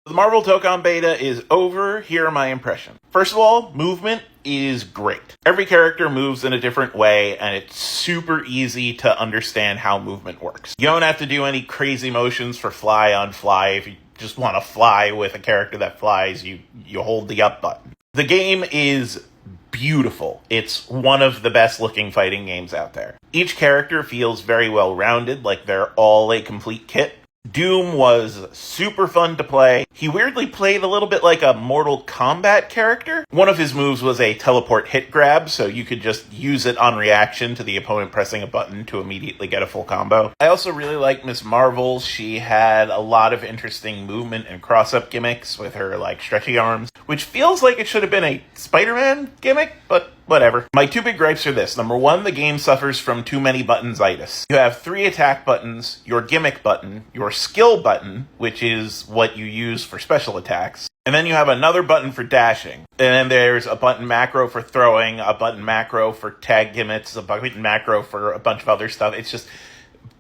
The Marvel Tokon beta is over. Here are my impressions. First of all, movement is great. Every character moves in a different way, and it's super easy to understand how movement works. You don't have to do any crazy motions for fly on fly. If you just want to fly with a character that flies, you hold the up button. The game is beautiful. It's one of the best looking fighting games out there. Each character feels very well rounded, like they're all a complete kit. Doom was super fun to play. He weirdly played a little bit like a Mortal Kombat character. One of his moves was a teleport hit grab, so you could just use it on reaction to the opponent pressing a button to immediately get a full combo. I also really like Miss Marvel. She had a lot of interesting movement and cross-up gimmicks with her, stretchy arms, which feels like it should have been a Spider-Man gimmick, but whatever. My two big gripes are this. Number one, the game suffers from too many buttons-itis. You have 3 attack buttons, your gimmick button, your skill button, which is what you use for special attacks, and then you have another button for dashing. And then there's a button macro for throwing, a button macro for tag gimmicks, a button macro for a bunch of other stuff. It's just,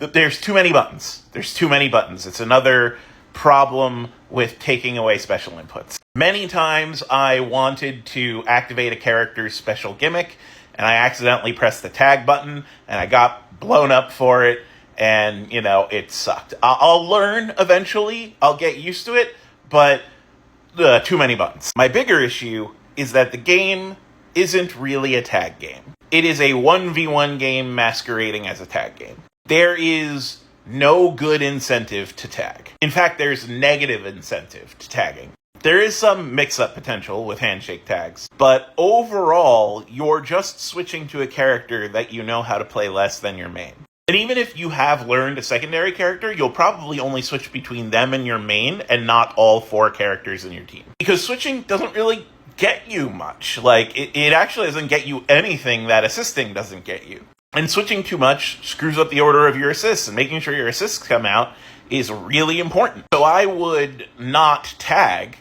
there's too many buttons. There's too many buttons. It's another problem with taking away special inputs. Many times I wanted to activate a character's special gimmick, and I accidentally pressed the tag button, and I got blown up for it, and, it sucked. I'll learn eventually. I'll get used to it, but too many buttons. My bigger issue is that the game isn't really a tag game. It is a 1v1 game masquerading as a tag game. There is no good incentive to tag. In fact, there's negative incentive to tagging. There is some mix-up potential with handshake tags, but overall, you're just switching to a character that you know how to play less than your main. And even if you have learned a secondary character, you'll probably only switch between them and your main, and not all 4 characters in your team. Because switching doesn't really get you much. It actually doesn't get you anything that assisting doesn't get you. And switching too much screws up the order of your assists, and making sure your assists come out is really important. So I would not tag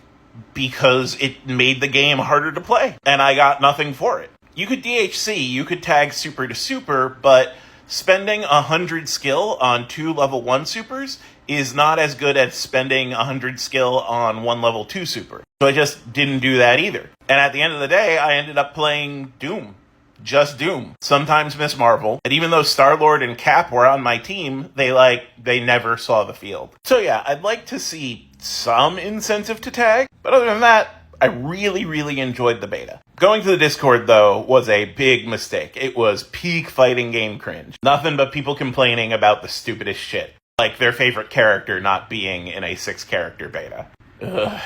because it made the game harder to play, and I got nothing for it. You could DHC, you could tag super to super, but spending 100 skill on 2 level 1 supers is not as good as spending 100 skill on 1 level 2 super. So I just didn't do that either. And at the end of the day, I ended up playing Doom. Just Doom. Sometimes Miss Marvel. And even though Star-Lord and Cap were on my team, they never saw the field. So yeah, I'd like to see some incentive to tag. But other than that, I really, really enjoyed the beta. Going to the Discord, though, was a big mistake. It was peak fighting game cringe. Nothing but people complaining about the stupidest shit. Like their favorite character not being in a 6-character beta. Ugh.